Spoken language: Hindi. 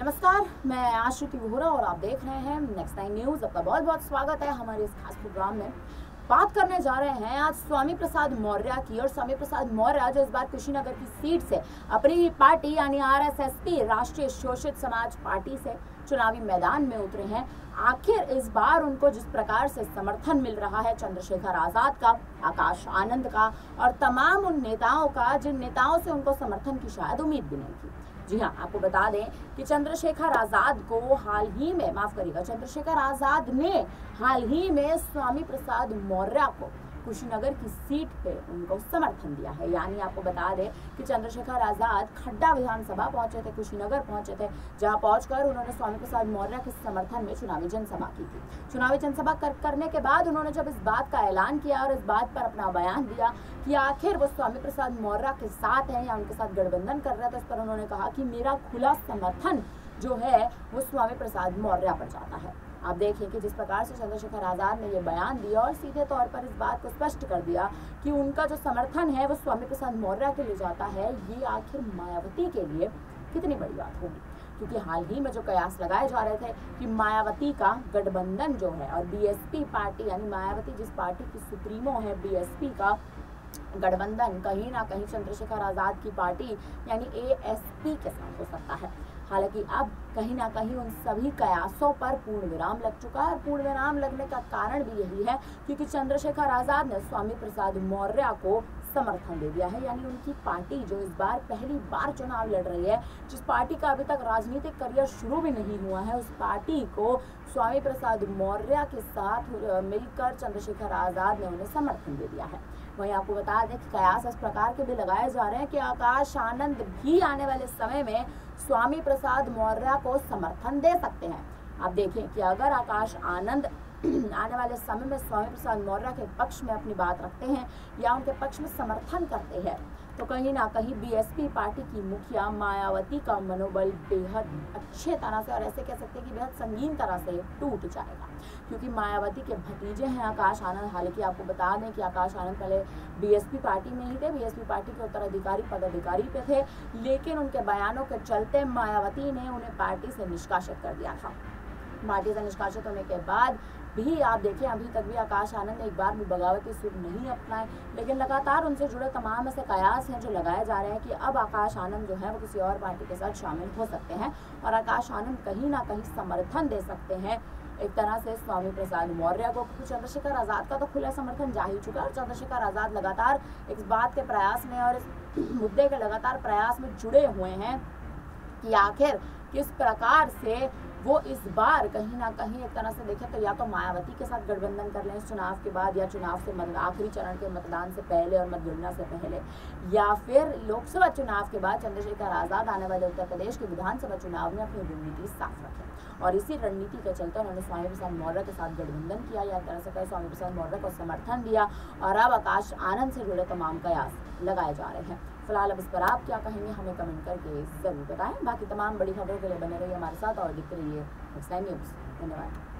नमस्कार, मैं आश्रुति वोहरा और आप देख रहे हैं नेक्स्ट 9 न्यूज। आपका बहुत बहुत स्वागत है हमारे इस खास प्रोग्राम में। बात करने जा रहे हैं आज स्वामी प्रसाद मौर्य की। और स्वामी प्रसाद मौर्य जो इस बार कुशीनगर की सीट से अपनी पार्टी यानी आरएसएसपी राष्ट्रीय शोषित समाज पार्टी से चुनावी मैदान में उतरे हैं, आखिर इस बार उनको जिस प्रकार से समर्थन मिल रहा है चंद्रशेखर आजाद का, आकाश आनंद का और तमाम उन नेताओं का जिन नेताओं से उनको समर्थन की शायद उम्मीद भी नहीं थी। जी हाँ, आपको बता दें कि चंद्रशेखर आजाद ने हाल ही में स्वामी प्रसाद मौर्य को कुशीनगर की सीट पे उनको समर्थन दिया है। यानी आपको बता दें कि चंद्रशेखर आजाद खड्डा विधानसभा पहुंचे थे, कुशीनगर पहुंचे थे, जहां पहुंचकर उन्होंने स्वामी प्रसाद मौर्य के समर्थन में चुनावी जनसभा की थी। चुनावी जनसभा करने के बाद उन्होंने जब इस बात का ऐलान किया और इस बात पर अपना बयान दिया कि आखिर वो स्वामी प्रसाद मौर्य के साथ हैं या उनके साथ गठबंधन कर रहे थे, तो इस पर उन्होंने कहा कि मेरा खुला समर्थन जो है वो स्वामी प्रसाद मौर्य पर जाता है। आप देखिए कि जिस प्रकार से चंद्रशेखर आजाद ने ये बयान दिया और सीधे तौर पर इस बात को स्पष्ट कर दिया कि उनका जो समर्थन है वो स्वामी प्रसाद मौर्य के लिए जाता है, ये आखिर मायावती के लिए कितनी बड़ी बात होगी। क्योंकि हाल ही में जो कयास लगाए जा रहे थे कि मायावती का गठबंधन जो है और बीएसपी पार्टी यानी मायावती जिस पार्टी की सुप्रीमो है बीएसपी का गठबंधन कहीं ना कहीं चंद्रशेखर आजाद की पार्टी यानी एएसपी के साथ हो सकता है। हालांकि अब कहीं ना कहीं उन सभी कयासों पर पूर्ण विराम लग चुका है और पूर्ण विराम लगने का कारण भी यही है क्योंकि चंद्रशेखर आजाद ने स्वामी प्रसाद मौर्य को समर्थन दे दिया है। यानी उनकी पार्टी जो इस बार पहली बार चुनाव लड़ रही है, जिस पार्टी का अभी तक राजनीतिक करियर शुरू भी नहीं हुआ है, उस पार्टी को स्वामी प्रसाद मौर्य के साथ मिलकर चंद्रशेखर आजाद ने उन्हें समर्थन दे दिया है। वहीं आपको बता दें कि कयास इस प्रकार के भी लगाए जा रहे हैं कि आकाश आनंद भी आने वाले समय में स्वामी प्रसाद मौर्य को समर्थन दे सकते हैं। आप देखें कि अगर आकाश आनंद आने वाले समय में स्वामी प्रसाद मौर्य के पक्ष में अपनी बात रखते हैं या उनके पक्ष में समर्थन करते हैं, तो कहीं ना कहीं बीएसपी पार्टी की मुखिया मायावती का मनोबल बेहद अच्छे तरह से और ऐसे कह सकते हैं कि बेहद संगीन तरह से टूट जाएगा। क्योंकि मायावती के भतीजे हैं आकाश आनंद। हालांकि आपको बता दें कि आकाश आनंद पहले बीएसपी पार्टी में ही थे, बीएसपी पार्टी के उत्तराधिकारी पदाधिकारी पे थे, लेकिन उनके बयानों के चलते मायावती ने उन्हें पार्टी से निष्कासित कर दिया था। पार्टी से निष्कासित होने के बाद भी आप देखें अभी तक भी आकाश आनंद ने एक बार भी बगावती सुर नहीं अपनाए, लेकिन लगातार उनसे जुड़े तमाम ऐसे कयास हैं जो लगाए जा रहे हैं कि अब आकाश आनंद जो है वो किसी और पार्टी के साथ शामिल हो सकते हैं और आकाश आनंद कहीं ना कहीं समर्थन दे सकते हैं एक तरह से स्वामी प्रसाद मौर्य को। क्योंकि चंद्रशेखर आजाद का तो खुला समर्थन जा ही चुका है और चंद्रशेखर आजाद लगातार इस बात के प्रयास में और इस मुद्दे के लगातार प्रयास में जुड़े हुए हैं कि आखिर किस प्रकार से वो इस बार कहीं ना कहीं एक तरह से देखें तो या तो मायावती के साथ गठबंधन कर लें इस चुनाव के बाद या चुनाव से आखिरी चरण के मतदान से पहले और मतगणना से पहले, या फिर लोकसभा चुनाव के बाद चंद्रशेखर आजाद आने वाले उत्तर प्रदेश के विधानसभा चुनाव में अपनी रणनीति साफ रखें। और इसी रणनीति के चलते उन्होंने स्वामी प्रसाद मौर्य के साथ गठबंधन किया या एक तरह से कहे स्वामी प्रसाद मौर्य को समर्थन दिया और अब आकाश आनंद से जुड़े तमाम कयास लगाए जा रहे हैं। फिलहाल अब इस पर आप क्या कहेंगे हमें कमेंट करके जरूर बताएं। बाकी तमाम बड़ी खबरों के लिए बने रहिए हमारे साथ और देखते रहिए नेक्स्ट 9 न्यूज। धन्यवाद।